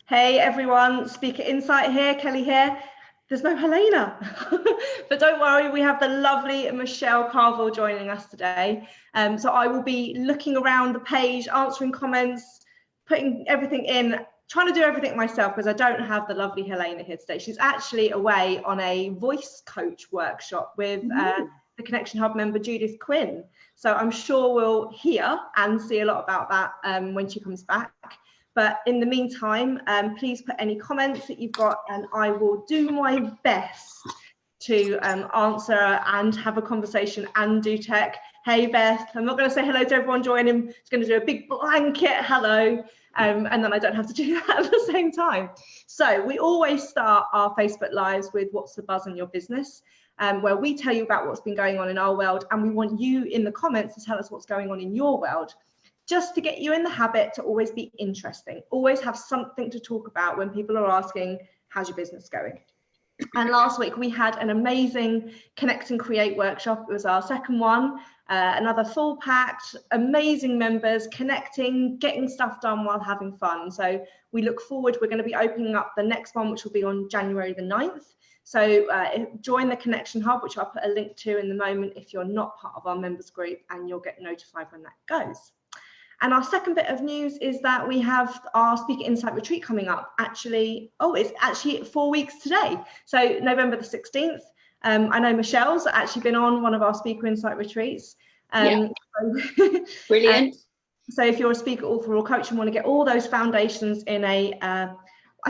Hey everyone, Speaker Insight here, Kelly here. There's no Helena, but don't worry, we have the lovely Michelle Carville joining us today. So I will be looking around the page, answering comments, putting everything in, trying to do everything myself because I don't have the lovely Helena here today. She's actually away on a voice coach workshop with the Connection Hub member Judith Quinn. So I'm sure we'll hear and see a lot about that when she comes back. But in the meantime, please put any comments that you've got and I will do my best to answer and have a conversation and do tech. Hey Beth, I'm not going to say hello to everyone joining. It's going to do a big blanket hello and then I don't have to do that at the same time. So we always start our Facebook Lives with what's the buzz in your business, where we tell you about what's been going on in our world and we want you in the comments to tell us what's going on in your world. Just to get you in the habit to always be interesting, always have something to talk about when people are asking, how's your business going? And last week we had an amazing Connect and Create workshop. It was our second one, another full packed, amazing members connecting, getting stuff done while having fun. So we look forward, we're going to be opening up the next one, which will be on January the 9th. So join the Connection Hub, which I'll put a link to in the moment if you're not part of our members group, and you'll get notified when that goes. And our second bit of news is that we have our Speaker Insight retreat coming up. It's actually 4 weeks today. So November the 16th. I know Michelle's actually been on one of our Speaker Insight retreats. Brilliant. So if you're a speaker, author or coach and want to get all those foundations in I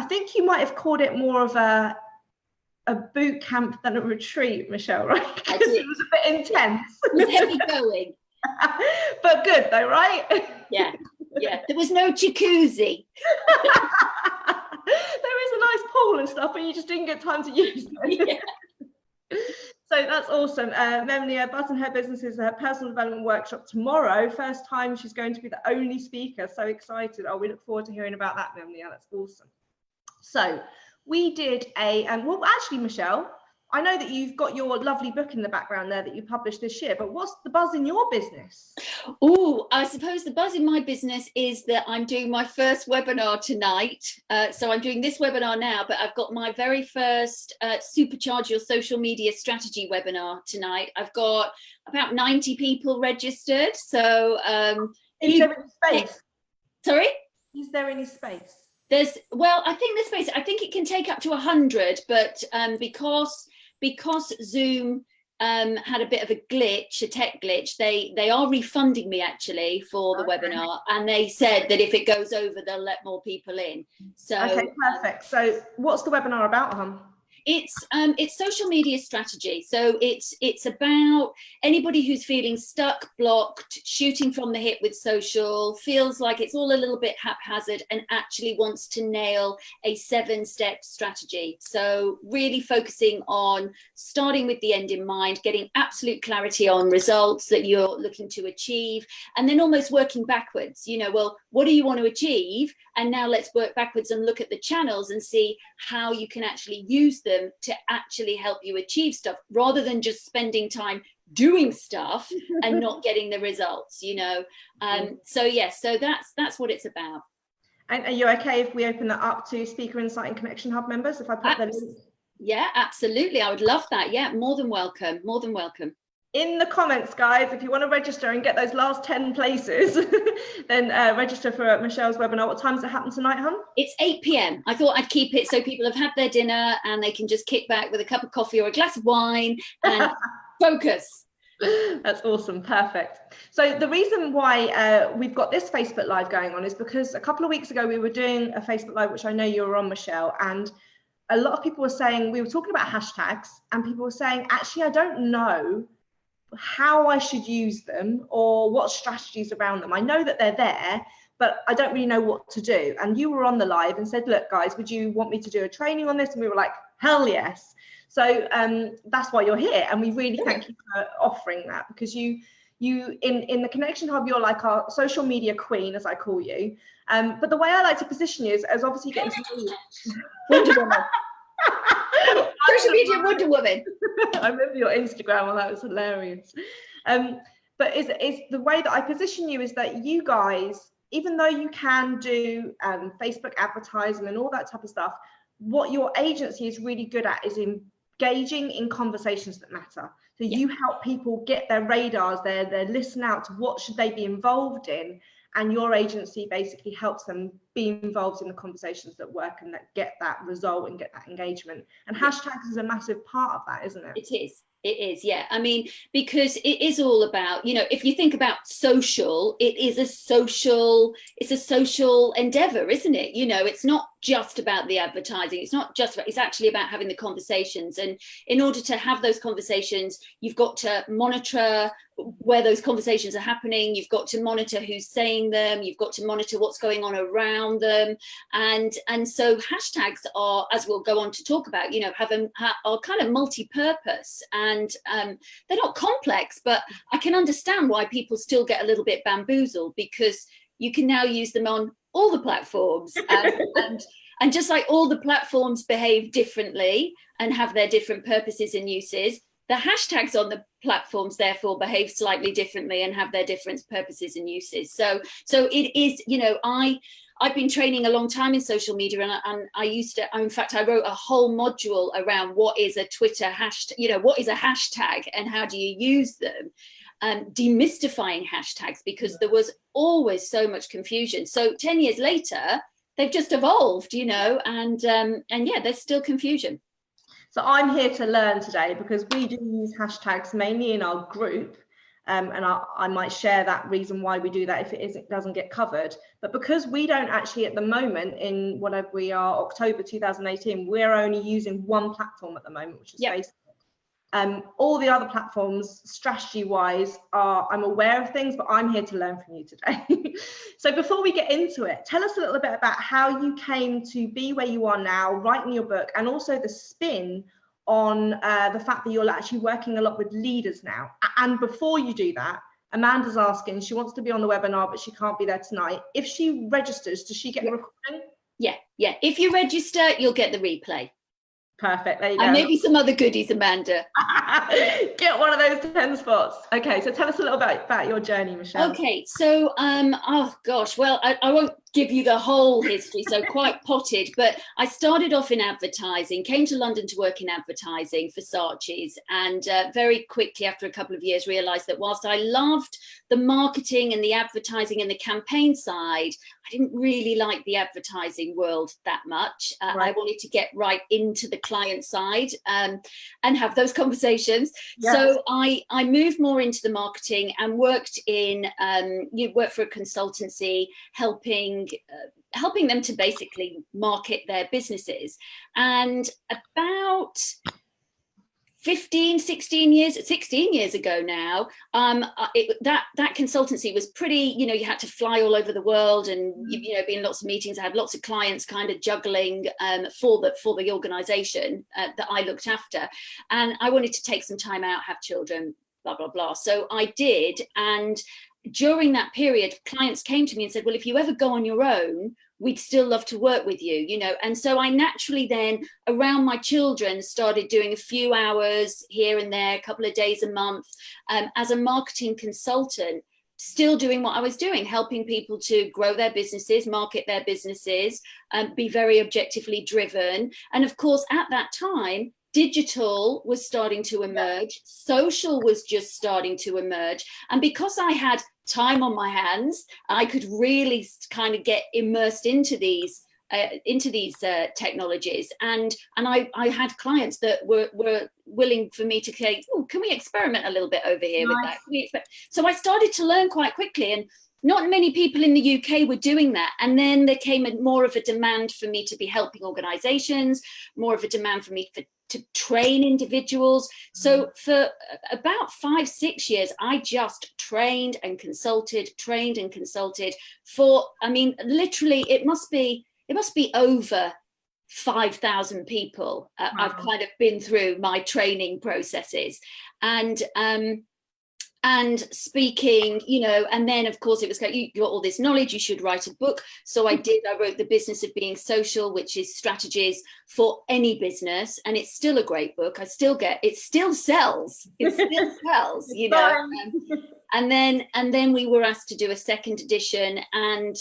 think you might have called it more of a boot camp than a retreat, Michelle, right? Because it was a bit intense. It was heavy going. But good though, right? Yeah. There was no jacuzzi. There is a nice pool and stuff, but you just didn't get time to use it. Yeah. So that's awesome. Memnia Buzz in Her Business is a personal development workshop tomorrow. First time she's going to be the only speaker. So excited. Oh, we look forward to hearing about that, Memnia. That's awesome. So we did well, actually, Michelle, I know that you've got your lovely book in the background there that you published this year, but what's the buzz in your business? Oh, I suppose the buzz in my business is that I'm doing my first webinar tonight. So I'm doing this webinar now, but I've got my very first Supercharge Your Social Media Strategy webinar tonight. I've got about 90 people registered. So is there any space? Sorry? Is there any space? I think it can take up to 100, but because Zoom had a bit of a glitch, a tech glitch, they are refunding me actually for the webinar, and they said that if it goes over, they'll let more people in. So okay, perfect. So what's the webinar about, hon? It's social media strategy. So it's about anybody who's feeling stuck, blocked, shooting from the hip with social, feels like it's all a little bit haphazard and actually wants to nail a 7-step strategy. So really focusing on starting with the end in mind, getting absolute clarity on results that you're looking to achieve, and then almost working backwards. Well, what do you want to achieve? And now let's work backwards and look at the channels and see how you can actually use them to actually help you achieve stuff, rather than just spending time doing stuff and not getting the results, So yes, so that's what it's about. And are you okay if we open that up to Speaker Insight and Connection Hub members, if I put the link? Yeah, absolutely, I would love that. Yeah, more than welcome. In the comments, guys, if you want to register and get those last 10 places, then register for Michelle's webinar. What time does it happen tonight, hon? It's 8 p.m. I thought I'd keep it so people have had their dinner and they can just kick back with a cup of coffee or a glass of wine and focus. That's awesome. Perfect. So the reason why we've got this Facebook Live going on is because a couple of weeks ago we were doing a Facebook Live, which I know you were on, Michelle, and a lot of people were saying, we were talking about hashtags, and people were saying, actually, I don't know how I should use them or what strategies around them. I know that they're there, but I don't really know what to do. And you were on the live and said, look, guys, would you want me to do a training on this? And we were like, hell yes. So that's why you're here. And we really thank you for offering that, because you in the Connection Hub, you're like our social media queen, as I call you. But the way I like to position you is as obviously getting to know you. Wonder Woman. Social media Wonder Woman. I remember your Instagram, well, that was hilarious. But is the way that I position you is that you guys even though you can do Facebook advertising and all that type of stuff, what your agency is really good at is engaging in conversations that matter. So you help people get their radars, their listen out to what should they be involved in, and your agency basically helps them be involved in the conversations that work and that get that result and get that engagement. And hashtags is a massive part of that, isn't it? It is. It is, yeah. I mean, because it is all about, you know, if you think about social, it's a social endeavor, isn't it? You know, it's not just about the advertising. It's not just about, it's actually about having the conversations. And in order to have those conversations, you've got to monitor where those conversations are happening. You've got to monitor who's saying them. You've got to monitor what's going on around them. And so hashtags are, as we'll go on to talk about, you know, are kind of multi-purpose, and they're not complex, but I can understand why people still get a little bit bamboozled, because you can now use them on all the platforms, and just like all the platforms behave differently and have their different purposes and uses, the hashtags on the platforms therefore behave slightly differently and have their different purposes and uses. So it is, you know, I've been training a long time in social media, and in fact, I wrote a whole module around what is a Twitter hashtag, you know, what is a hashtag and how do you use them, demystifying hashtags, because there was always so much confusion. So 10 years later, they've just evolved, you know, and yeah, there's still confusion. So I'm here to learn today, because we do use hashtags mainly in our group. And I might share that reason why we do that if it doesn't get covered. But because we don't actually at the moment, in whatever we are, October 2018, we're only using one platform at the moment, which is Facebook. All the other platforms, strategy-wise, I'm aware of things, but I'm here to learn from you today. So before we get into it, tell us a little bit about how you came to be where you are now, writing your book, and also the spin on the fact that you're actually working a lot with leaders now. And before you do that, Amanda's asking, she wants to be on the webinar, but she can't be there tonight. If she registers, does she get a recording? Yeah. If you register, you'll get the replay. Perfect. There you go. And maybe some other goodies, Amanda. Get one of those 10 spots. Okay, so tell us a little bit about your journey, Michelle. Okay, so oh gosh, well, I won't give you the whole history, so quite potted, but I started off in advertising, came to London to work in advertising for Saatchi's, and very quickly after a couple of years realised that whilst I loved the marketing and the advertising and the campaign side, I didn't really like the advertising world that much. I wanted to get right into the client side and have those conversations. Yes. So I moved more into the marketing and worked for a consultancy, helping them to basically market their businesses. And about 16 years ago now, that consultancy was pretty, you know, you had to fly all over the world and, you know, be in lots of meetings. I had lots of clients kind of juggling for the organization that I looked after. And I wanted to take some time out, have children, blah, blah, blah. So I did. And during that period, clients came to me and said, well, if you ever go on your own, we'd still love to work with you, you know. And so I naturally then, around my children, started doing a few hours here and there, a couple of days a month, as a marketing consultant, still doing what I was doing, helping people to grow their businesses, market their businesses, be very objectively driven. And of course, at that time, digital was starting to emerge, social was just starting to emerge. And because I had time on my hands, I could really kind of get immersed into these technologies. And I had clients that were willing for me to say, oh, can we experiment a little bit over here with that? So I started to learn quite quickly, and not many people in the UK were doing that. And then there came more of a demand for me to be helping organizations, more of a demand for me to train individuals. So for about 5-6 years, I just trained and consulted for, I mean, literally, it must be over 5,000 people. I've kind of been through my training processes, and speaking, you know. And then of course it was like, you got all this knowledge, you should write a book. So I did. I wrote The Business of Being Social, which is strategies for any business, and it's still a great book. It still sells, you know. and then we were asked to do a second edition, and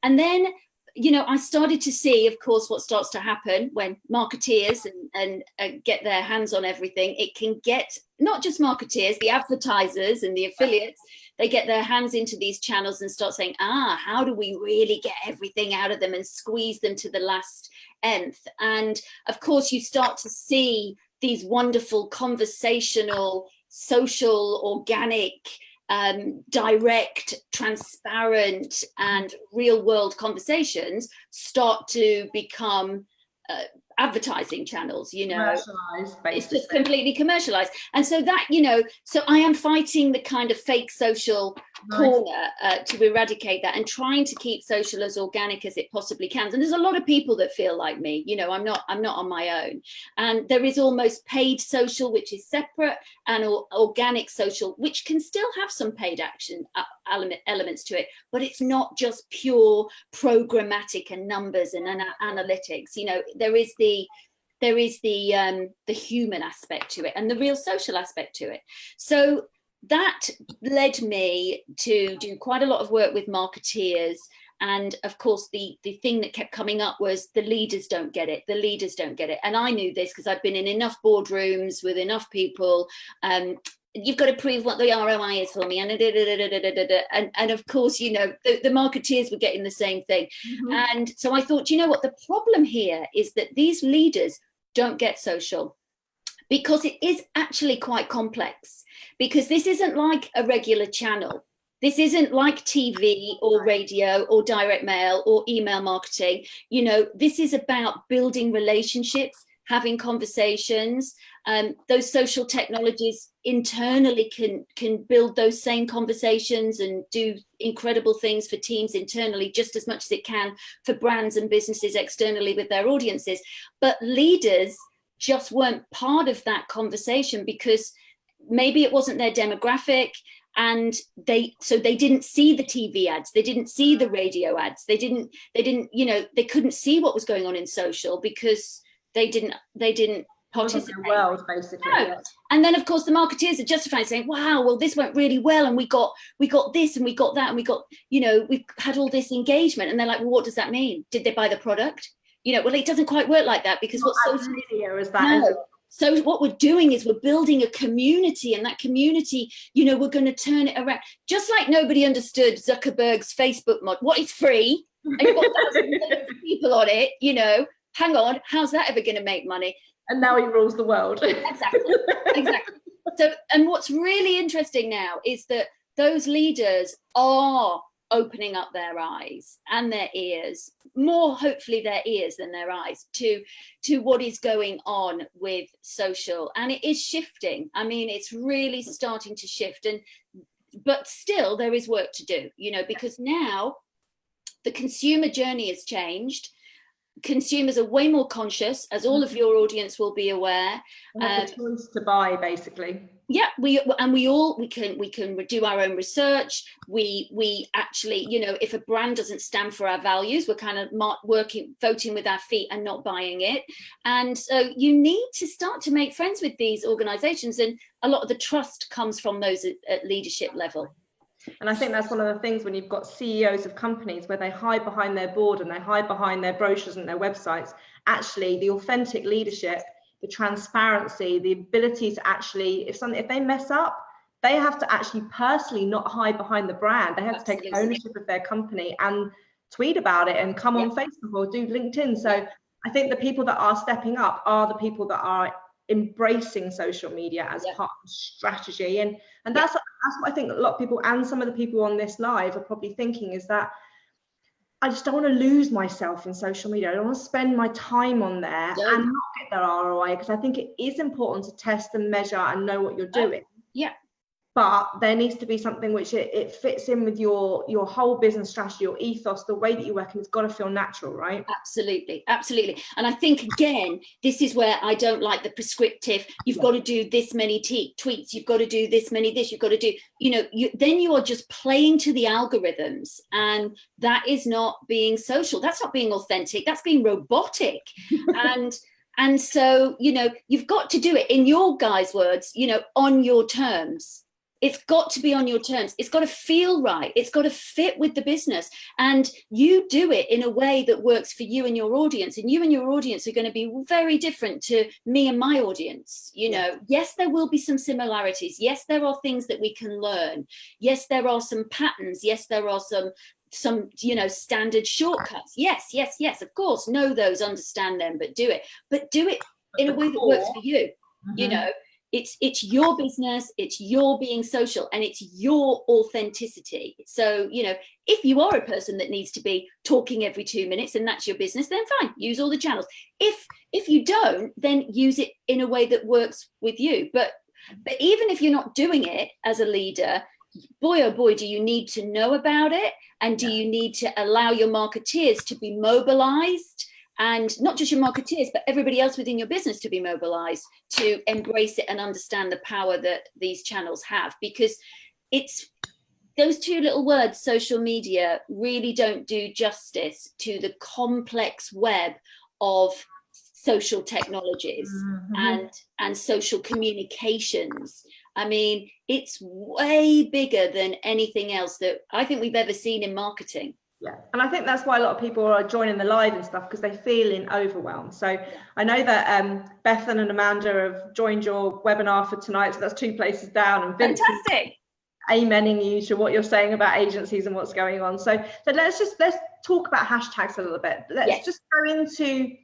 then, you know, I started to see, of course, what starts to happen when marketeers and get their hands on everything. It can get not just marketeers, the advertisers and the affiliates, they get their hands into these channels and start saying, how do we really get everything out of them and squeeze them to the last nth? And of course, you start to see these wonderful conversational, social, organic, direct, transparent, and real world conversations start to become advertising channels, you know. It's just completely commercialized. And so that, you know, so I am fighting the kind of fake social corner to eradicate that, and trying to keep social as organic as it possibly can. And there's a lot of people that feel like me, you know, I'm not on my own. And there is almost paid social, which is separate, and organic social, which can still have some paid action elements to it, but it's not just pure programmatic and numbers and analytics. You know, there is the human aspect to it and the real social aspect to it. So that led me to do quite a lot of work with marketeers. And of course, the thing that kept coming up was the leaders don't get it. The leaders don't get it. And I knew this because I've been in enough boardrooms with enough people. You've got to prove what the ROI is for me. And of course, you know, the marketeers were getting the same thing. Mm-hmm. And so I thought, you know what, the problem here is that these leaders don't get social, because it is actually quite complex, because this isn't like a regular channel. This isn't like TV or radio or direct mail or email marketing. You know, this is about building relationships, having conversations. Those social technologies internally can build those same conversations and do incredible things for teams internally, just as much as it can for brands and businesses externally with their audiences. But leaders just weren't part of that conversation because maybe it wasn't their demographic, and they didn't see the TV ads, they didn't see the radio ads, they didn't, you know, they couldn't see what was going on in social because they didn't participate. World, basically. No. Yeah. And then of course the marketeers are justifying, saying, wow, well, this went really well, and we got this and we got that, and we got, you know, we've had all this engagement. And they're like, well, what does that mean? Did they buy the product? You know, well, it doesn't quite work like that, because what social media is that? No. So what we're doing is we're building a community, and that community, you know, we're going to turn it around. Just like nobody understood Zuckerberg's Facebook model. What is free? And you've got thousands of people on it, you know, hang on, how's that ever going to make money? And now he rules the world. Exactly. So, and what's really interesting now is that those leaders are opening up their eyes and their ears, more hopefully their ears than their eyes, to what is going on with social. And it is shifting. I mean, it's really starting to shift, but still there is work to do, you know, because now the consumer journey has changed. Consumers are way more conscious, as all of your audience will be aware. The choice to buy, basically. Yeah, we can do our own research. We actually, you know, if a brand doesn't stand for our values, we're kind of voting with our feet and not buying it. And so you need to start to make friends with these organizations, and a lot of the trust comes from those at leadership level. And I think that's one of the things when you've got CEOs of companies where they hide behind their board and they hide behind their brochures and their websites. Actually, the authentic leadership, the transparency, the ability to actually, if they mess up, they have to actually personally not hide behind the brand. They have Absolutely. To take ownership of their company and tweet about it and come on Facebook or do LinkedIn. So I think the people that are stepping up are the people that are embracing social media as part of strategy, and that's what I think a lot of people, and some of the people on this live, are probably thinking, is that I just don't want to lose myself in social media. I don't want to spend my time on there and not get their ROI, because I think it is important to test and measure and know what you're doing. But there needs to be something which it fits in with your whole business strategy, your ethos, the way that you work, and it's got to feel natural, right? Absolutely. And I think, again, this is where I don't like the prescriptive, you've got to do this many tweets, you've got to do this many you've got to do, you know, then you are just playing to the algorithms, and that is not being social. That's not being authentic. That's being robotic. And so, you know, you've got to do it, in your guys' words, you know, on your terms. It's got to be on your terms. It's got to feel right. It's got to fit with the business. And you do it in a way that works for you and your audience. And you and your audience are going to be very different to me and my audience. You know, yes, there will be some similarities. Yes, there are things that we can learn. Yes, there are some patterns. Yes, there are some standard shortcuts. Yes, of course, know those, understand them, but do it in a way that works for you. You know, it's your business, it's your being social, and it's your authenticity. So, you know, if you are a person that needs to be talking every 2 minutes and that's your business, then fine, use all the channels. If you don't, then use it in a way that works with you. But even if you're not doing it as a leader, boy, oh boy, do you need to know about it, and do you need to allow your marketeers to be mobilized, and not just your marketeers, but everybody else within your business to be mobilized to embrace it and understand the power that these channels have. Because it's those two little words, social media, really don't do justice to the complex web of social technologies and social communications. I mean, it's way bigger than anything else that I think we've ever seen in marketing. Yeah, and I think that's why a lot of people are joining the live and stuff, because they're feeling overwhelmed. So I know that Bethan and Amanda have joined your webinar for tonight, so that's 2 places down. And Vince, fantastic, amening you to what you're saying about agencies and what's going on. So let's talk about hashtags a little bit. Let's just go into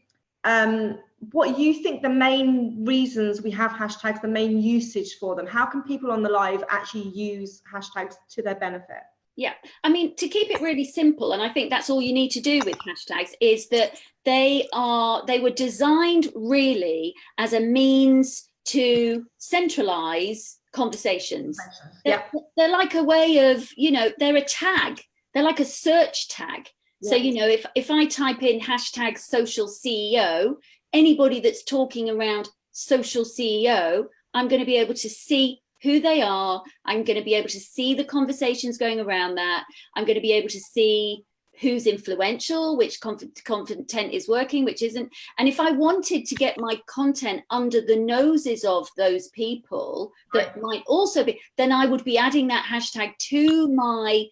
what you think the main reasons we have hashtags, the main usage for them. How can people on the live actually use hashtags to their benefit? Yeah, I mean, to keep it really simple, and I think that's all you need to do with hashtags, is that they were designed really as a means to centralize conversations. They're like a way of, you know, they're a tag. They're like a search tag. So, you know, if I type in hashtag social CEO, anybody that's talking around social CEO, I'm going to be able to see who they are. I'm going to be able to see the conversations going around that. I'm going to be able to see who's influential, which content is working, which isn't. And if I wanted to get my content under the noses of those people that might also be, then I would be adding that hashtag to my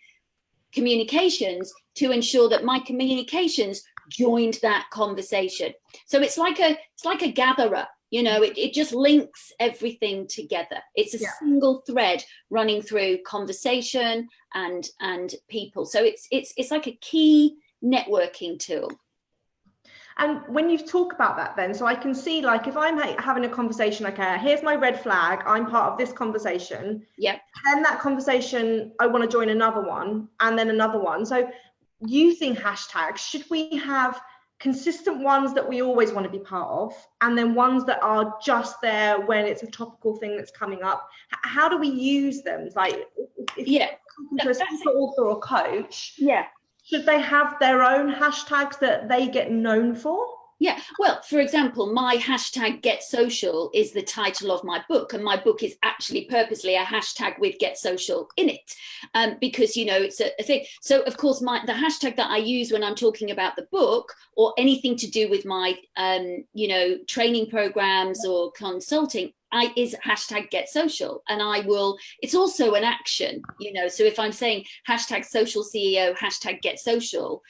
communications to ensure that my communications joined that conversation. So it's like a gatherer. You know, it just links everything together. It's a single thread running through conversation and people. So it's like a key networking tool. And when you talk about that, then, so I can see, like, if I'm having a conversation, okay, here's my red flag, I'm part of this conversation. Yeah. Then that conversation, I want to join another one, and then another one. So using hashtags, should we have consistent ones that we always want to be part of, and then ones that are just there when it's a topical thing that's coming up? How do we use them? Like, if you're talking to a speaker, author, or coach, should they have their own hashtags that they get known for? Yeah, well, for example, my hashtag Get Social is the title of my book, and my book is actually purposely a hashtag with Get Social in it, because, you know, it's a thing. So, of course, the hashtag that I use when I'm talking about the book or anything to do with my, you know, training programs or consulting is hashtag Get Social. And it's also an action, you know, so if I'm saying hashtag social CEO, hashtag Get Social,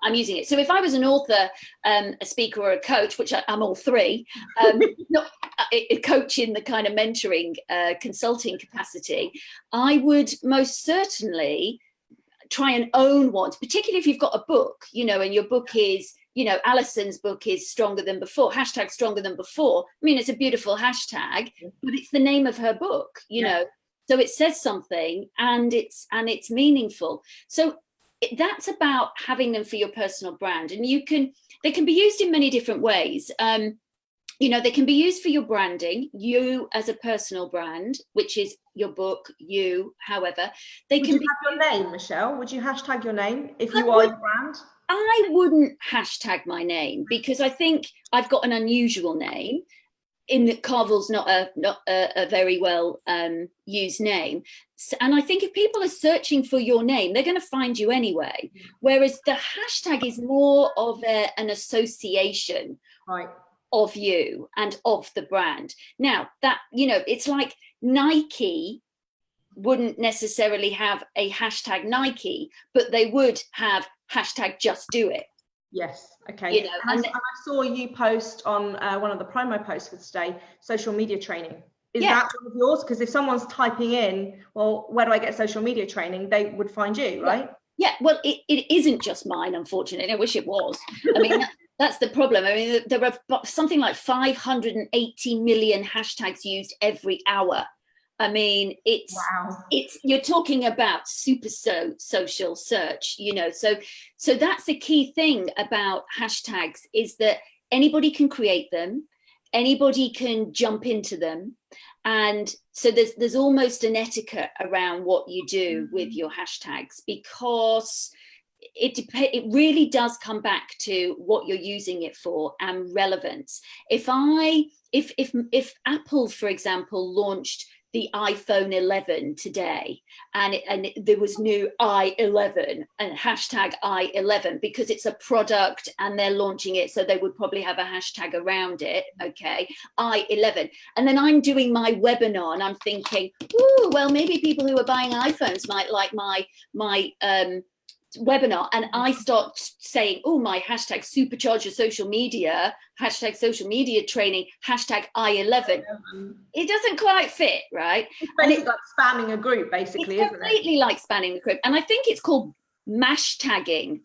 I'm using it. So if I was an author, a speaker, or a coach, which I'm all three, not a coach in the kind of mentoring, consulting capacity, I would most certainly try and own one, particularly if you've got a book, you know, and your book is, you know, Alison's book is Stronger Than Before, hashtag Stronger Than Before. I mean, it's a beautiful hashtag, but it's the name of her book, you know, so it says something, and it's meaningful. So that's about having them for your personal brand, and they can be used in many different ways. You know, they can be used for your branding, you as a personal brand, which is your book, however. Would you have your name, Michelle? Would you hashtag your name if you are your brand? I wouldn't hashtag my name, because I think I've got an unusual name, in that Carvel's not a very well used name. And I think if people are searching for your name, they're going to find you anyway. Whereas the hashtag is more of an association of you and of the brand. Now, that, you know, it's like Nike wouldn't necessarily have a hashtag Nike, but they would have hashtag just do it. Yes. Okay. You know, and I saw you post on one of the promo posts for today, social media training. Is that one of yours? Because if someone's typing in, well, where do I get social media training? They would find you, right? Yeah. Well, it isn't just mine, unfortunately. I wish it was. I mean, that's the problem. I mean, there are something like 580 million hashtags used every hour. I mean, it's you're talking about super social search, you know, so that's the key thing about hashtags, is that anybody can create them, anybody can jump into them, and so there's almost an etiquette around what you do with your hashtags, because it really does come back to what you're using it for and relevance. If Apple, for example, launched the iPhone 11 today, and there was new i11 and hashtag i11, because it's a product and they're launching it, so they would probably have a hashtag around it, okay, i11. And then I'm doing my webinar and I'm thinking, ooh, well, maybe people who are buying iPhones might like my webinar, and I start saying, oh, my hashtag supercharge your social media, hashtag social media training, hashtag i11. It doesn't quite fit, right? And it's like spamming a group, basically, isn't it? It's completely like spamming the group. And I think it's called mash tagging.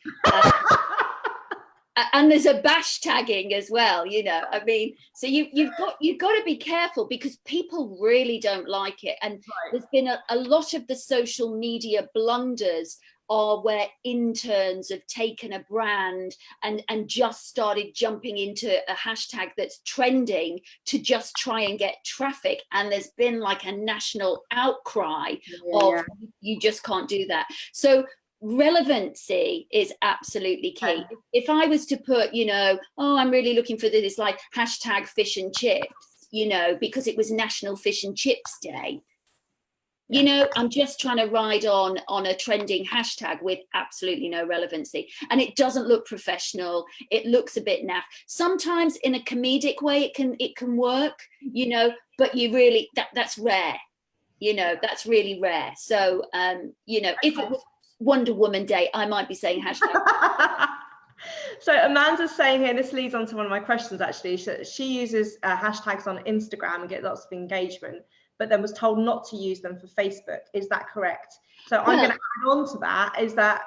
And there's a bash tagging as well, you know. I mean, so you've got to be careful, because people really don't like it. And there's been a lot of the social media blunders are where interns have taken a brand and just started jumping into a hashtag that's trending to just try and get traffic. And there's been like a national outcry of you just can't do that. So relevancy is absolutely key. If I was to put, you know, oh, I'm really looking for this, like hashtag fish and chips, you know, because it was National Fish and Chips Day, you know, I'm just trying to ride on a trending hashtag with absolutely no relevancy. And it doesn't look professional. It looks a bit naff. Sometimes in a comedic way, it can work, you know, but you really, that's rare, you know, that's really rare. So, you know, if it was Wonder Woman Day, I might be saying hashtag. So Amanda's saying here, this leads on to one of my questions actually. She uses hashtags on Instagram and gets lots of engagement, but then was told not to use them for Facebook. Is that correct? So I'm going to add on to that, is that,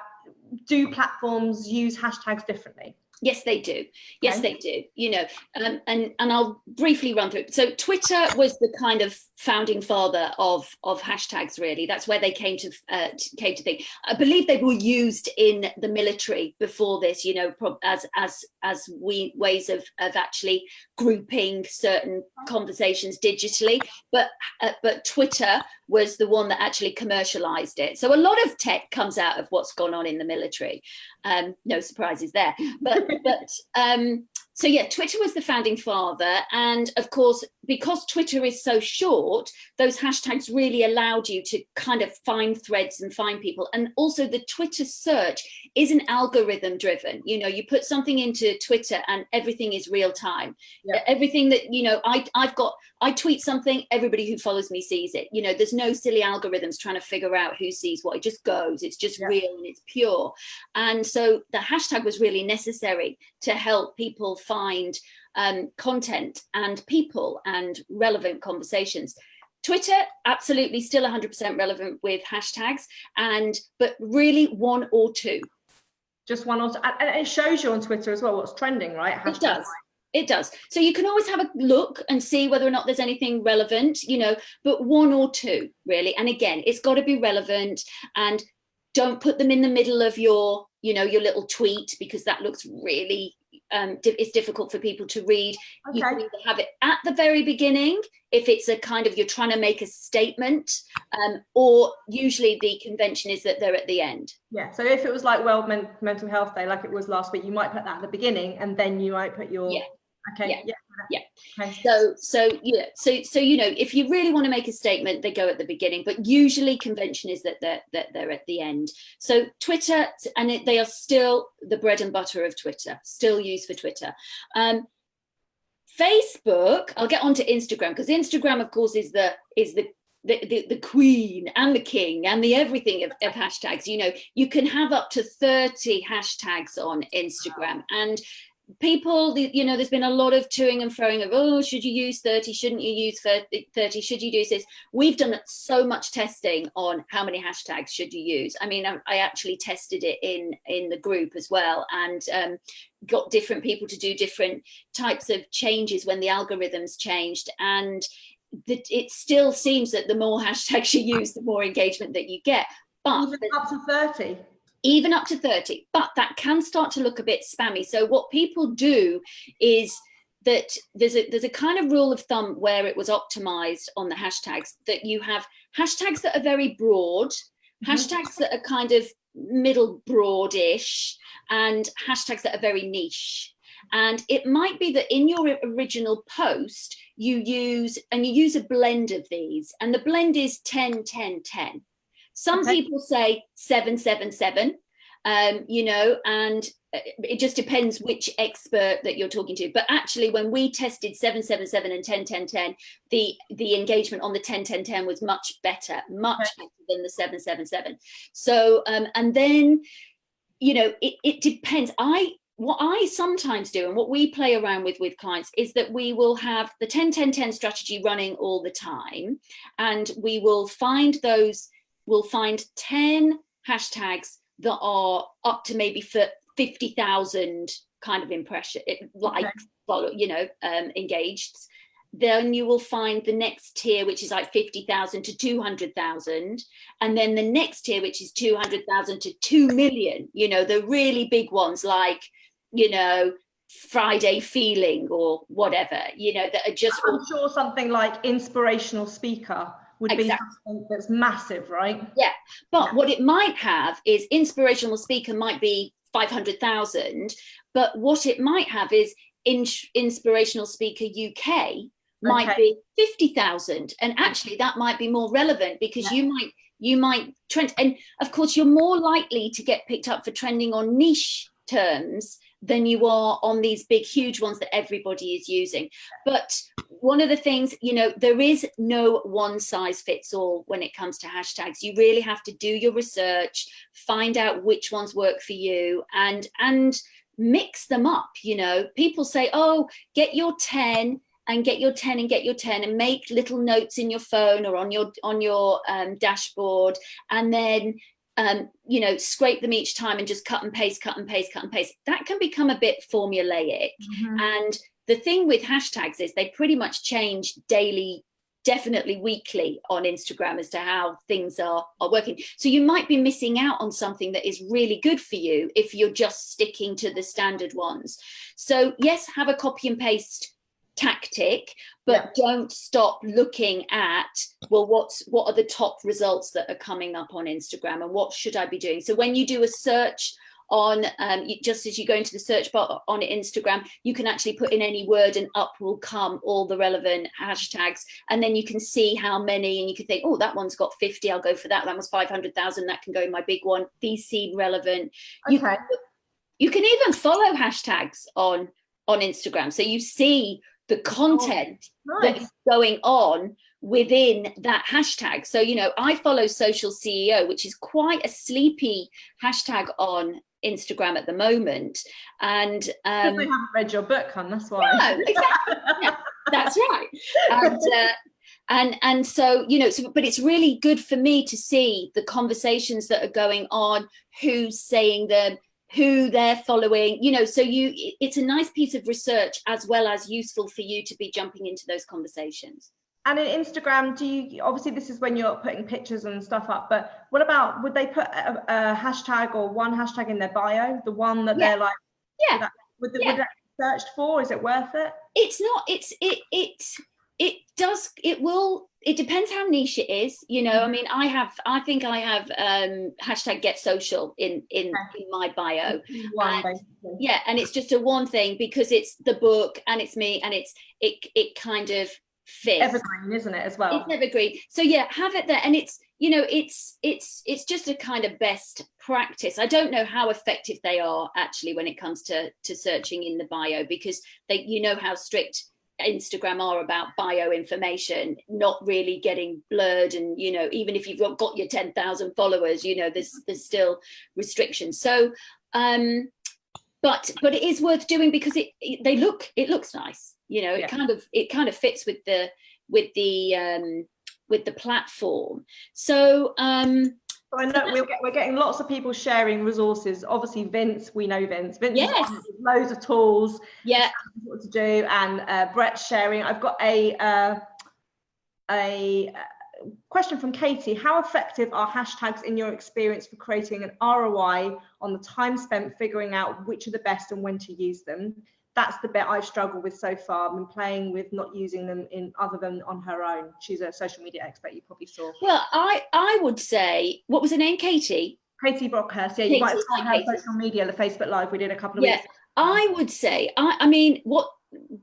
do platforms use hashtags differently? Yes, they do. Yes, they do. You know, and I'll briefly run through it. So Twitter was the kind of founding father of hashtags. Really, that's where they came to think. I believe they were used in the military before this. You know, as ways of actually grouping certain conversations digitally. But Twitter was the one that actually commercialized it. So a lot of tech comes out of what's gone on in the military. No surprises there. So yeah, Twitter was the founding father. And of course, because Twitter is so short, those hashtags really allowed you to kind of find threads and find people. And also the Twitter search isn't algorithm driven. You know, you put something into Twitter and everything is real time. Yep. Everything that, you know, I tweet something, everybody who follows me sees it. You know, there's no silly algorithms trying to figure out who sees what. It just goes. It's just real and it's pure. And so the hashtag was really necessary to help people find content and people and relevant conversations. Twitter, absolutely still 100% relevant with hashtags, but really one or two. Just one or two. And it shows you on Twitter as well what's trending, right? It does. It does. So you can always have a look and see whether or not there's anything relevant, you know, but one or two really. And again, it's got to be relevant, and don't put them in the middle of your, you know, your little tweet, because that looks really, it's difficult for people to read. Okay. You can either have it at the very beginning, if it's a kind of, you're trying to make a statement, or usually the convention is that they're at the end. Yeah, so if it was like World Mental Health Day, like it was last week, you might put that at the beginning, and then you might put your... Yeah. Okay. Yeah. Okay. So you know, if you really want to make a statement, they go at the beginning, but usually convention is that they're at the end. So Twitter, and they are still the bread and butter of Twitter, still used for Twitter. Facebook, I'll get onto Instagram, because Instagram, of course, is the the queen and the king and the everything of hashtags. You know, you can have up to 30 hashtags on Instagram, and people, you know, there's been a lot of toing and froing of, oh, should you use 30, shouldn't you use 30, should you do this? We've done so much testing on how many hashtags should you use. I mean, I actually tested it in the group as well, and got different people to do different types of changes when the algorithms changed, and it still seems that the more hashtags you use, the more engagement that you get. But even up to 30. Even up to 30, but that can start to look a bit spammy. So what people do is that there's a kind of rule of thumb where it was optimized on the hashtags, that you have hashtags that are very broad, hashtags that are kind of middle broadish, and hashtags that are very niche. And it might be that in your original post, you use a blend of these, and the blend is 10, 10, 10. Some people say 7, 7, 7, you know, and it just depends which expert that you're talking to. But actually, when we tested 7, 7, 7 and 10, 10, 10, the engagement on the 10, 10, 10 was much better than the 7, 7, 7. So, and then, you know, it depends. What I sometimes do, and what we play around with clients, is that we will have the 10, 10, 10 strategy running all the time, and we will find those. We'll find 10 hashtags that are up to maybe 50,000 kind of impression, likes, follow, you know, engaged. Then you will find the next tier, which is like 50,000 to 200,000. And then the next tier, which is 200,000 to 2 million, you know, the really big ones like, you know, Friday Feeling or whatever, you know, that are just. I'm sure something like inspirational speaker would be something that's massive, right? Yeah, but what it might have is inspirational speaker might be 500,000, but what it might have is inspirational speaker UK might be 50,000, and actually that might be more relevant, because you might trend, and of course you're more likely to get picked up for trending on niche terms than you are on these big, huge ones that everybody is using. But one of the things, you know, there is no one size fits all when it comes to hashtags. You really have to do your research, find out which ones work for you, and mix them up. You know, people say, oh, get your 10 and get your 10 and get your 10, and make little notes in your phone or on your dashboard, and then you know, scrape them each time and just cut and paste, cut and paste, cut and paste. That can become a bit formulaic. And the thing with hashtags is they pretty much change daily, definitely weekly on Instagram as to how things are working. So you might be missing out on something that is really good for you if you're just sticking to the standard ones. So yes, have a copy and paste tactic, but don't stop looking at, well, what are the top results that are coming up on Instagram, and what should I be doing? So when you do a search on just as you go into the search bar on Instagram, you can actually put in any word and up will come all the relevant hashtags, and then you can see how many, and you can think, oh, that one's got 50, I'll go for that. That was 500,000, that can go in my big one. These seem relevant. You can even follow hashtags on Instagram, so you see the content that is going on within that hashtag. So, you know, I follow Social CEO, which is quite a sleepy hashtag on Instagram at the moment. And they haven't read your book, hon, that's why. No, exactly. Yeah, that's right. And so, you know, but it's really good for me to see the conversations that are going on, who's saying them, who they're following, you know, so it's a nice piece of research as well as useful for you to be jumping into those conversations. And in Instagram, obviously this is when you're putting pictures and stuff up, but what about, would they put a hashtag or one hashtag in their bio, the one that they're like, would that be searched for? Is it worth it? It's not, it depends how niche it is, you know. I mean, I think I have hashtag get social in my bio. And it's just a one thing because it's the book and it's me, and it kind of fits. Evergreen, isn't it, as well? It's evergreen. So yeah, have it there. And it's, you know, it's just a kind of best practice. I don't know how effective they are actually when it comes to searching in the bio, because they, you know, how strict Instagram are about bio information, not really getting blurred. And, you know, even if you've got your 10,000 followers, you know, there's still restrictions. So, but it is worth doing because it looks nice, you know. It kind of fits with the platform. So I know we're getting lots of people sharing resources. Obviously, Vince, we know Vince. Vince has loads of tools. Yeah. What to do, and Brett's sharing. I've got a question from Katie. How effective are hashtags in your experience for creating an ROI on the time spent figuring out which are the best and when to use them? That's the bit I've struggled with so far. I've been playing with not using them in other than on her own. She's a social media expert, you probably saw. Well, I would say, what was her name, Katie? Katie Brockhurst, yeah, you might have seen her social media, the Facebook Live we did a couple of weeks ago. I would say, I mean,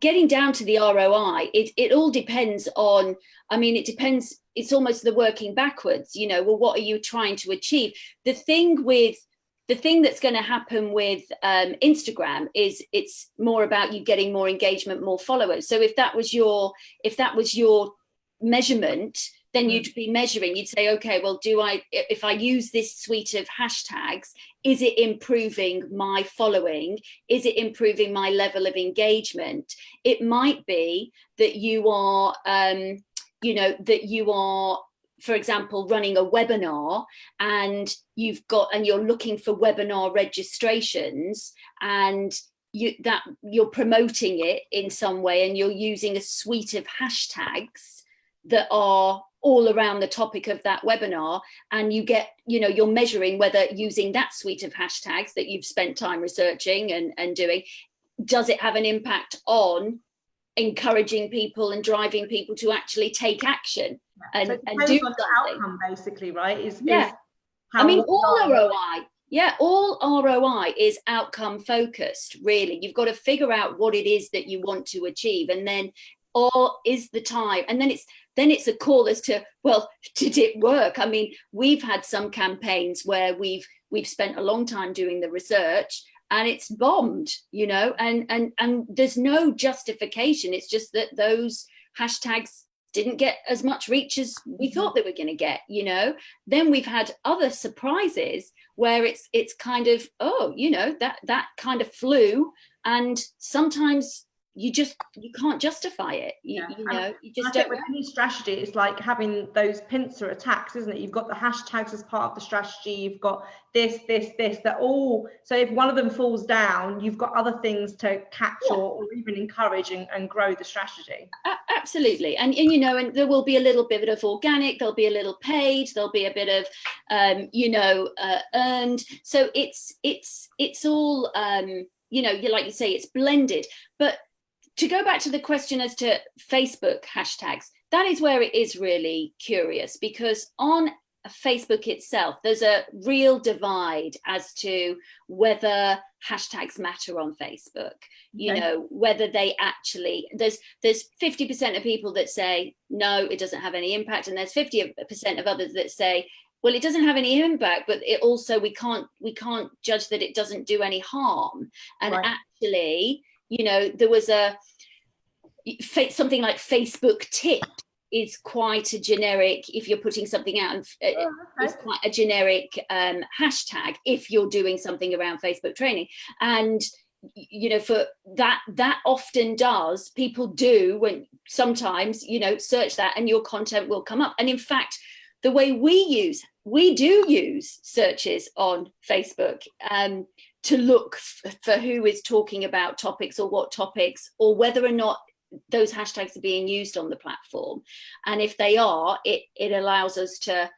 getting down to the ROI, it all depends on, I mean, it depends, it's almost the working backwards, you know, well, what are you trying to achieve? The thing that's going to happen with Instagram is it's more about you getting more engagement, more followers. So if that was your measurement, then you'd be measuring, you'd say, okay, well, if I use this suite of hashtags, is it improving my following? Is it improving my level of engagement? It might be that you are, for example, running a webinar and you're looking for webinar registrations, and you're promoting it in some way, and you're using a suite of hashtags that are all around the topic of that webinar, and you're measuring whether using that suite of hashtags that you've spent time researching and doing, does it have an impact on encouraging people and driving people to actually take action and do something. Outcome, basically, right? I mean, all ROI is outcome focused, really. You've got to figure out what it is that you want to achieve, and then, or is the time, and then it's a call as to, well, did it work? I mean, we've had some campaigns where we've spent a long time doing the research and it's bombed, you know, and there's no justification. It's just that those hashtags didn't get as much reach as we thought they were going to get, you know. Then we've had other surprises where it's kind of, oh, you know, that kind of flew, and sometimes you can't justify it. You know, you just don't. With any strategy, it's like having those pincer attacks, isn't it? You've got the hashtags as part of the strategy, you've got this, they're all, so if one of them falls down, you've got other things to catch or even encourage and grow the strategy. Absolutely. And you know, and there will be a little bit of organic, there'll be a little paid, there'll be a bit of earned. So it's all you know, like you say, it's blended. But to go back to the question as to Facebook hashtags, that is where it is really curious, because on Facebook itself, there's a real divide as to whether hashtags matter on Facebook. You know, whether they actually, there's 50% of people that say, no, it doesn't have any impact. And there's 50% of others that say, well, it doesn't have any impact, but it also, we can't judge that it doesn't do any harm. And actually, you know, there was something like Facebook Tips is quite a generic, if you're putting something out, it's quite a generic hashtag if you're doing something around Facebook training. And you know, for that often does, people do, when sometimes, you know, search that and your content will come up. And in fact, the way we do use searches on Facebook to look for who is talking about topics or what topics, or whether or not those hashtags are being used on the platform. And if they are, it allows us to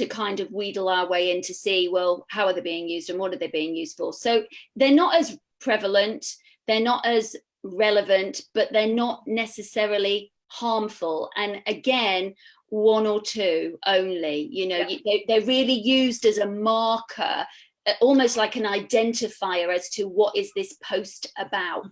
kind of wheedle our way in to see, well, how are they being used and what are they being used for? So they're not as prevalent, they're not as relevant, but they're not necessarily harmful. And again, one or two only, you know, they're really used as a marker, almost like an identifier as to what is this post about.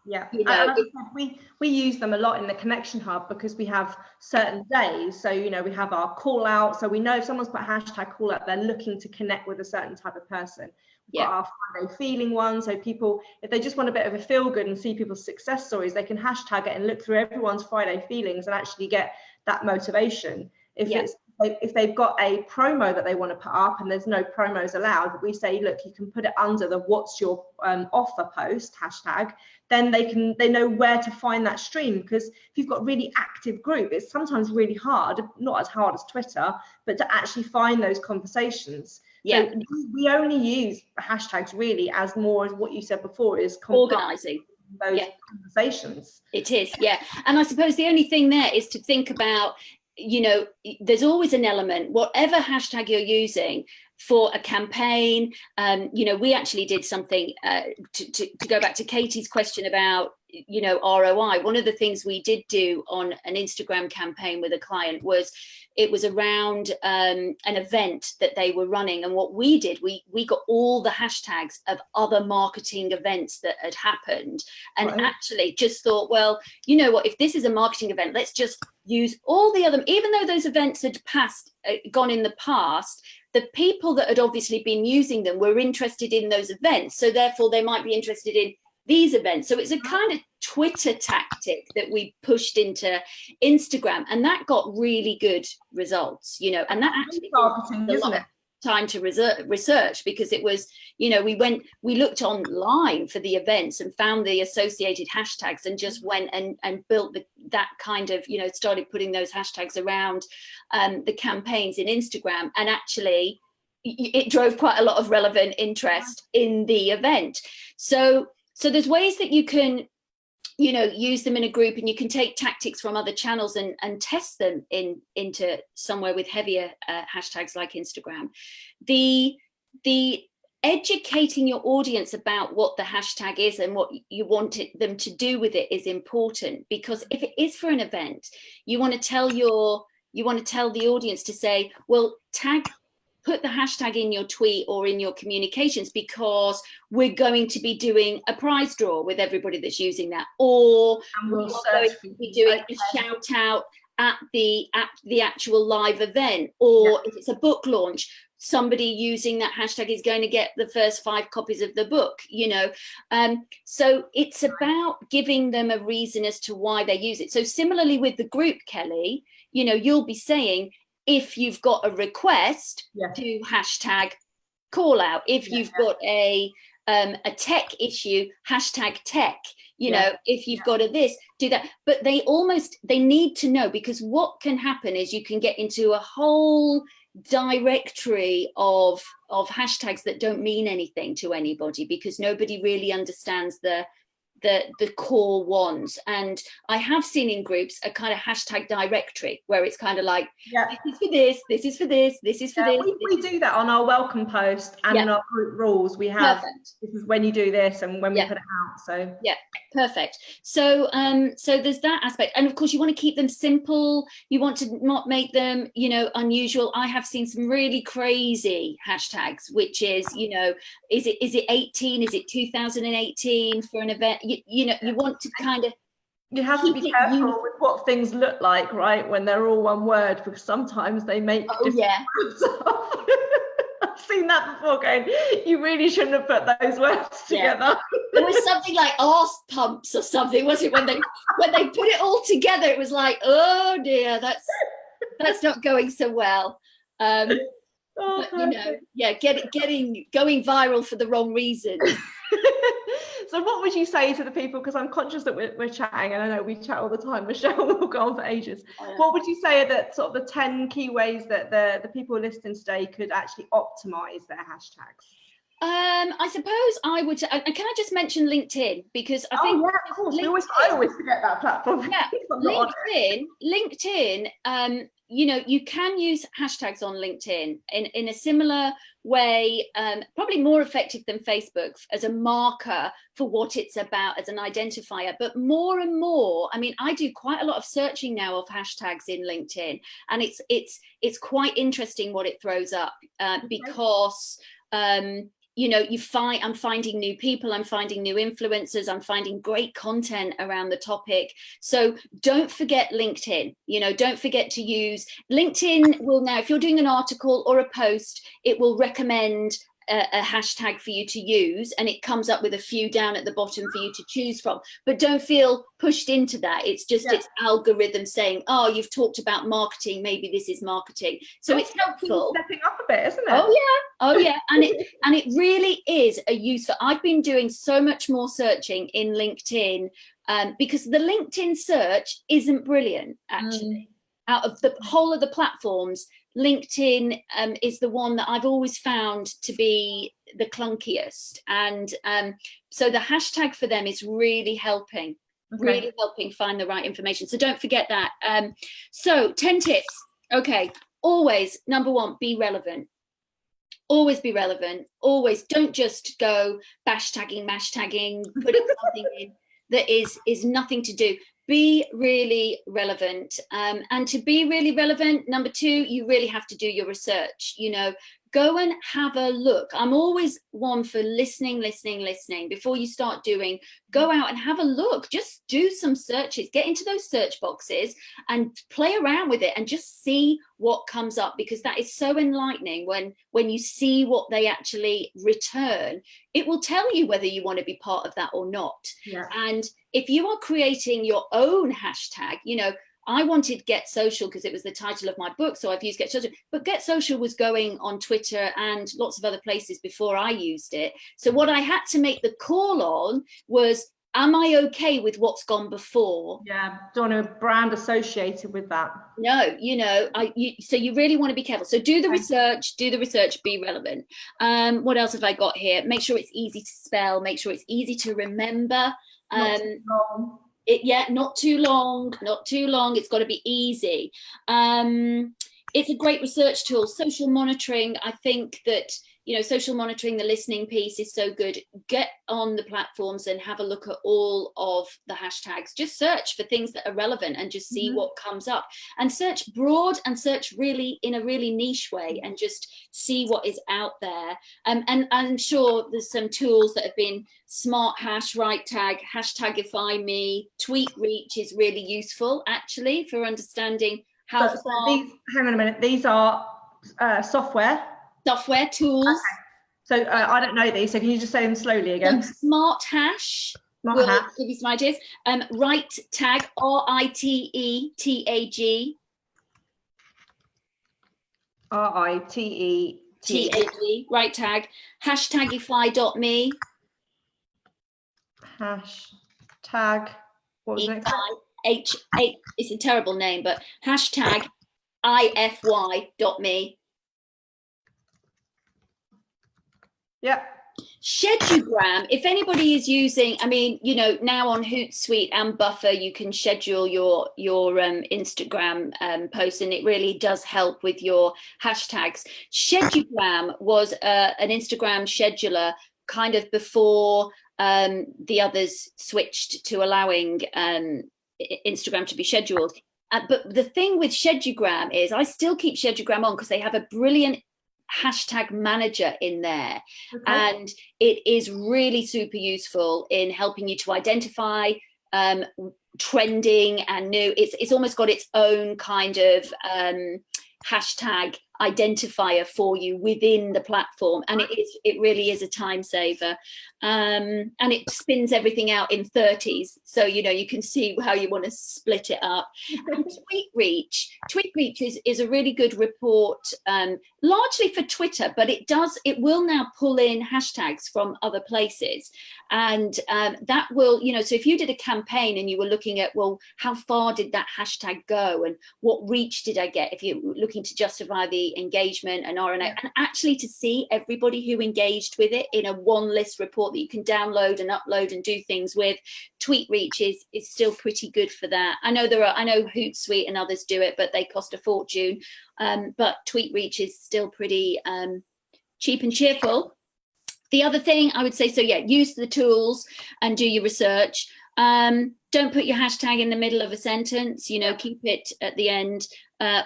Yeah, you know, we use them a lot in the Connection Hub because we have certain days. So, you know, we have our call out. So we know if someone's put hashtag call out, they're looking to connect with a certain type of person. got our Friday feeling one. So people, if they just want a bit of a feel good and see people's success stories, they can hashtag it and look through everyone's Friday feelings and actually get that motivation. If they've got a promo that they want to put up and there's no promos allowed, we say, look, you can put it under the what's your offer post hashtag, then they know where to find that stream. Because if you've got really active group, it's sometimes really hard, not as hard as Twitter, but to actually find those conversations. So we only use hashtags really as more as what you said before is organizing those conversations. It is, and I suppose the only thing there is to think about, you know, there's always an element, whatever hashtag you're using for a campaign. You know, we actually did something to go back to Katie's question about, you know, ROI. One of the things we did do on an Instagram campaign with a client was, it was around an event that they were running. And what we did, we got all the hashtags of other marketing events that had happened, and actually just thought, well, you know what, if this is a marketing event, let's just use all the other, even though those events had gone in the past, the people that had obviously been using them were interested in those events. So therefore they might be interested in these events. So it's a kind of Twitter tactic that we pushed into Instagram, and that got really good results, you know, and that actually marketing, isn't it? Time to research, because it was, you know, we looked online for the events and found the associated hashtags and just went and built that kind of, you know, started putting those hashtags around the campaigns in Instagram, and actually it drove quite a lot of relevant interest in the event. So there's ways that you can, you know, use them in a group, and you can take tactics from other channels and test them into somewhere with heavier hashtags like Instagram. The educating your audience about what the hashtag is and what you want them to do with it is important, because if it is for an event, you want to tell the audience to say, well, put the hashtag in your tweet or in your communications, because we're going to be doing a prize draw with everybody that's using that, or we're going to be doing a shout out at the actual live event, or if it's a book launch, somebody using that hashtag is going to get the first 5 copies of the book, you know. So it's about giving them a reason as to why they use it. So similarly with the group, Kelly, you know, you'll be saying, if you've got a request, do hashtag call out. If you've got a tech issue, hashtag tech, you know, if you've got a this, do that. But they need to know, because what can happen is you can get into a whole directory of hashtags that don't mean anything to anybody, because nobody really understands the core ones. And I have seen in groups a kind of hashtag directory where it's kind of like, this is for this, this is for this, this is for this. We do that on our welcome post and in our group rules. We have this is when you do this and when we put it out. So perfect. So so there's that aspect, and of course you want to keep them simple. You want to not make them, you know, unusual. I have seen some really crazy hashtags, which is, you know, is it 18, is it 2018 for an event? You know, you want to kind of, you have to be careful with what things look like, right, when they're all one word, because sometimes they make I've seen that before, going, you really shouldn't have put those words together. There was something like arse pumps or something, was it, when they put it all together? It was like, oh dear, that's not going so well. But, you know, going viral for the wrong reasons. So what would you say to the people, because I'm conscious that we're chatting, and I know we chat all the time, Michelle, we'll go on for ages. What would you say are the sort of the 10 key ways that the people listening today could actually optimize their hashtags? I suppose I would, can I just mention LinkedIn, because I think of course, I always forget that platform. LinkedIn, you know, you can use hashtags on LinkedIn in a similar way, probably more effective than Facebook as a marker for what it's about, as an identifier. But more and more, I mean, I do quite a lot of searching now of hashtags in LinkedIn, and it's quite interesting what it throws up, because you know, I'm finding new people, I'm finding new influencers, I'm finding great content around the topic. So don't forget LinkedIn, you know, don't forget to use LinkedIn. Will now, if you're doing an article or a post, it will recommend a hashtag for you to use, and it comes up with a few down at the bottom for you to choose from. But don't feel pushed into that. It's just its algorithm saying, oh, you've talked about marketing, maybe this is marketing. So it's helpful. Stepping up a bit, isn't it? Oh yeah. And it really is a useful. I've been doing so much more searching in LinkedIn because the LinkedIn search isn't brilliant, actually. Out of the whole of the platforms, LinkedIn is the one that I've always found to be the clunkiest. And so the hashtag for them is really helping, really helping find the right information. So don't forget that. So 10 tips. Okay. Always, number one, be relevant. Always be relevant. Always don't just go bashtagging, mashtagging, putting something in that is nothing to do. Be really relevant. And to be really relevant, number two, you really have to do your research. You know, go and have a look. I'm always one for listening. Before you start doing, go out and have a look. Just do some searches. Get into those search boxes and play around with it and just see what comes up, because that is so enlightening when you see what they actually return. It will tell you whether you want to be part of that or not. Yeah. And if you are creating your own hashtag, you know, I wanted Get Social because it was the title of my book, so I've used Get Social, but Get Social was going on Twitter and lots of other places before I used it. So what I had to make the call on was, am I okay with what's gone before? Yeah, don't want a brand associated with that. No, you know, so you really want to be careful. So do the research, be relevant. What else have I got here? Make sure it's easy to spell, make sure it's easy to remember. Not too long. Not too long. It's got to be easy. It's a great research tool. Social monitoring, I think that, you know, social monitoring, the listening piece is so good. Get on the platforms and have a look at all of the hashtags. Just search for things that are relevant and just see what comes up. And search broad and search really in a really niche way and just see what is out there. And I'm sure there's some tools that have been Smart Hash, Right Tag, Hashtagify Me, Tweet Reach is really useful actually for understanding how far. Hang on a minute. These are software tools. Okay. So I don't know these, so can you just say them slowly again? Smart Hash will give you some ideas. Right Tag, RITETAG. RITETAG. Right Tag. Hashtagify.me. Hashtag. What was the next one? It's a terrible name, but hashtag ify.me. Yep. Schedulegram, if anybody is using, I mean, you know, now on Hootsuite and Buffer, you can schedule your Instagram posts, and it really does help with your hashtags. Schedulegram was an Instagram scheduler kind of before the others switched to allowing Instagram to be scheduled. But the thing with Schedulegram is I still keep Schedulegram on because they have a brilliant hashtag manager in there, and it is really super useful in helping you to identify trending and new. It's almost got its own kind of hashtag identifier for you within the platform, and it really is a time saver, and it spins everything out in 30s, so you know you can see how you want to split it up. And Tweet Reach is a really good report, largely for Twitter, but it will now pull in hashtags from other places, and that will, you know, so if you did a campaign and you were looking at, well, how far did that hashtag go and what reach did I get, if you're looking to justify the engagement and RNA, and actually to see everybody who engaged with it in a one list report that you can download and upload and do things with. Tweet Reach is still pretty good for that. I know Hootsuite and others do it, but they cost a fortune. But Tweet Reach is still pretty cheap and cheerful. The other thing I would say, so yeah, use the tools and do your research. Don't put your hashtag in the middle of a sentence, you know, keep it at the end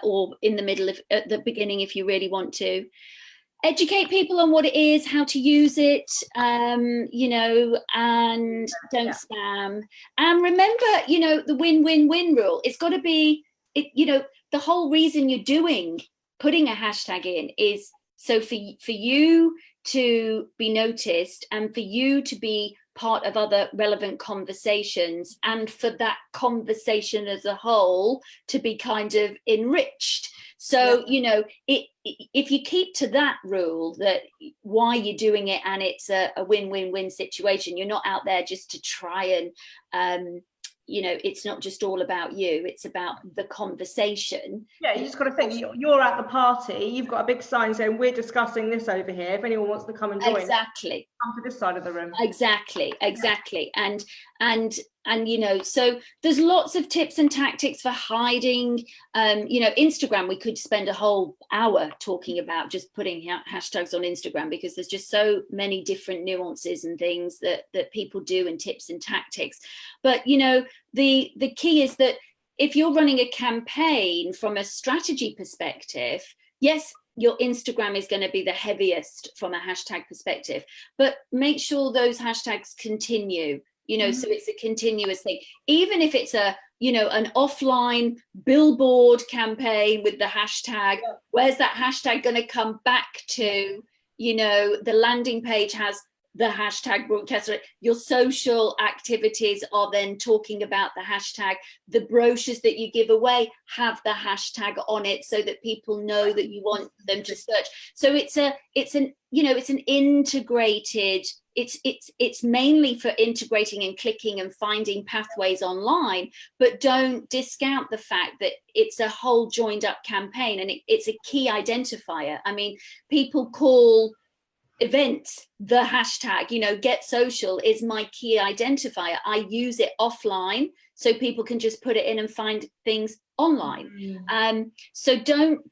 or in the middle at the beginning if you really want to. Educate people on what it is, how to use it, you know, and don't spam. And remember, you know, the win-win-win rule. It's got to be, you know, the whole reason you're putting a hashtag in is So for you to be noticed and for you to be part of other relevant conversations and for that conversation as a whole to be kind of enriched. So, you know, if you keep to that rule, that why you're doing it and it's a win-win-win situation, you're not out there just to try and, you know, it's not just all about you, it's about the conversation. Yeah, you just got to think you're at the party, you've got a big sign saying we're discussing this over here. If anyone wants to come and join, exactly, come to this side of the room. Exactly. And you know, so there's lots of tips and tactics for hiding. You know, Instagram, we could spend a whole hour talking about just putting hashtags on Instagram, because there's just so many different nuances and things that people do, and tips and tactics. But you know, the key is that if you're running a campaign from a strategy perspective, yes, your Instagram is going to be the heaviest from a hashtag perspective, but make sure those hashtags continue, you know, so it's a continuous thing. Even if it's a, you know, an offline billboard campaign with the hashtag, where's that hashtag going to come back to? You know, the landing page has the hashtag broadcast. Your social activities are then talking about the hashtag. The brochures that you give away have the hashtag on it, so that people know that you want them to search. So it's an integrated, it's mainly for integrating and clicking and finding pathways online, but don't discount the fact that it's a whole joined up campaign, and it's a key identifier. I mean, people call events the hashtag, you know, Get Social is my key identifier. I use it offline so people can just put it in and find things online. So don't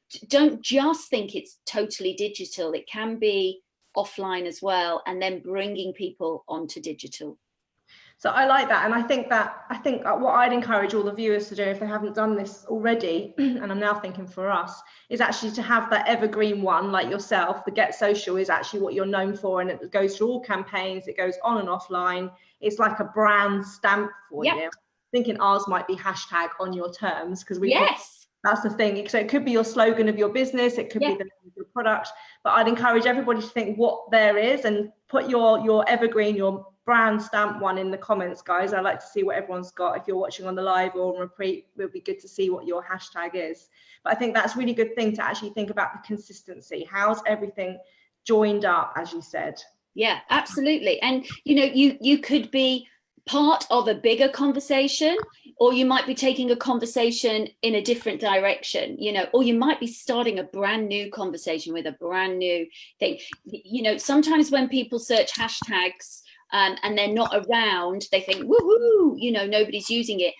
just think it's totally digital. It can be offline as well, and then bringing people onto digital. So I like that, and I think what I'd encourage all the viewers to do, if they haven't done this already, and I'm now thinking for us, is actually to have that evergreen one, like yourself. The Get Social is actually what you're known for, and it goes through all campaigns. It goes on and offline. It's like a brand stamp for you. Thinking ours might be hashtag on your terms, because that's the thing. So it could be your slogan of your business, it could be the name of your product, but I'd encourage everybody to think what there is and put your evergreen, your brand stamp one in the comments, guys. I'd like to see what everyone's got. If you're watching on the live or on repeat, it would be good to see what your hashtag is. But I think that's a really good thing to actually think about the consistency. How's everything joined up, as you said? Yeah, absolutely. And you know, you could be part of a bigger conversation, or you might be taking a conversation in a different direction, you know, or you might be starting a brand new conversation with a brand new thing. You know, sometimes when people search hashtags and they're not around, they think, woohoo, you know, nobody's using it.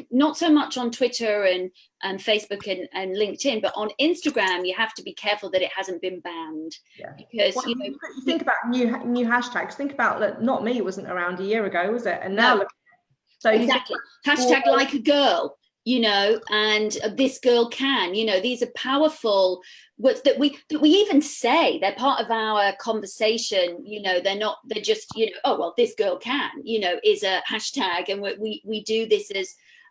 Not so much on Twitter and Facebook and LinkedIn, but on Instagram, you have to be careful that it hasn't been banned. Because you know, you think about new hashtags. Think about that. Not Me wasn't around a year ago, was it? And now, so exactly. Hashtag like a girl, you know, and this girl can. You know, these are powerful words that we even say. They're part of our conversation. You know, they're just, you know, oh well, this girl can, you know, is a hashtag, and we do this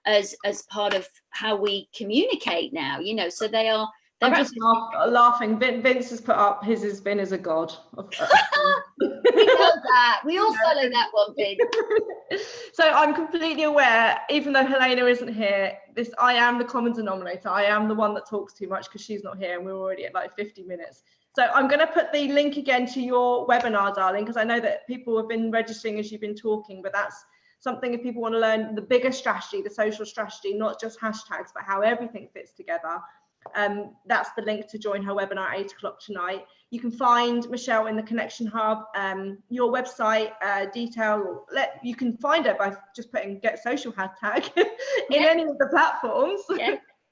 as part of how we communicate now, you know. So they are. I'm just laughing. Vince has put up his has been as a god. We know that. We all follow that one, Vince. So I'm completely aware, even though Helena isn't here, I am the common denominator. I am the one that talks too much because she's not here, and we're already at like 50 minutes. So I'm going to put the link again to your webinar, darling, because I know that people have been registering as you've been talking, but that's something if people want to learn the bigger strategy, the social strategy, not just hashtags, but how everything fits together. That's the link to join her webinar at 8 o'clock tonight. You can find Michelle in the Connection Hub. Your website detail, you can find her by just putting Get Social hashtag in any of the platforms.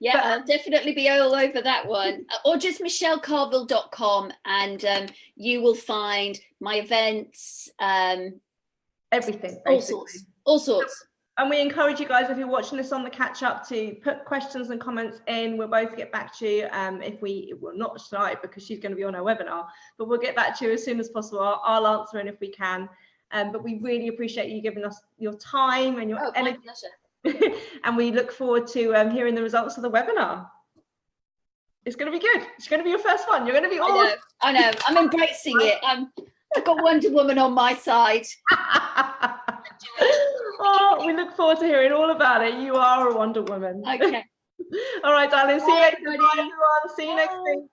Yeah, I'll definitely be all over that one. Or just michellecarville.com, and you will find my events, everything, basically. All sorts. And we encourage you guys, if you're watching this on the catch up, to put questions and comments in. We'll both get back to you not tonight because she's going to be on her webinar, but we'll get back to you as soon as possible. I'll answer it if we can. But we really appreciate you giving us your time and your energy. My pleasure. And we look forward to hearing the results of the webinar. It's going to be good. It's going to be your first one. You're going to be all. I know. I'm embracing it. I've got Wonder Woman on my side. Oh, we look forward to hearing all about it. You are a Wonder Woman. Okay. All right, darling. See you Bye, next time. everybody. Bye, everyone. See you next week.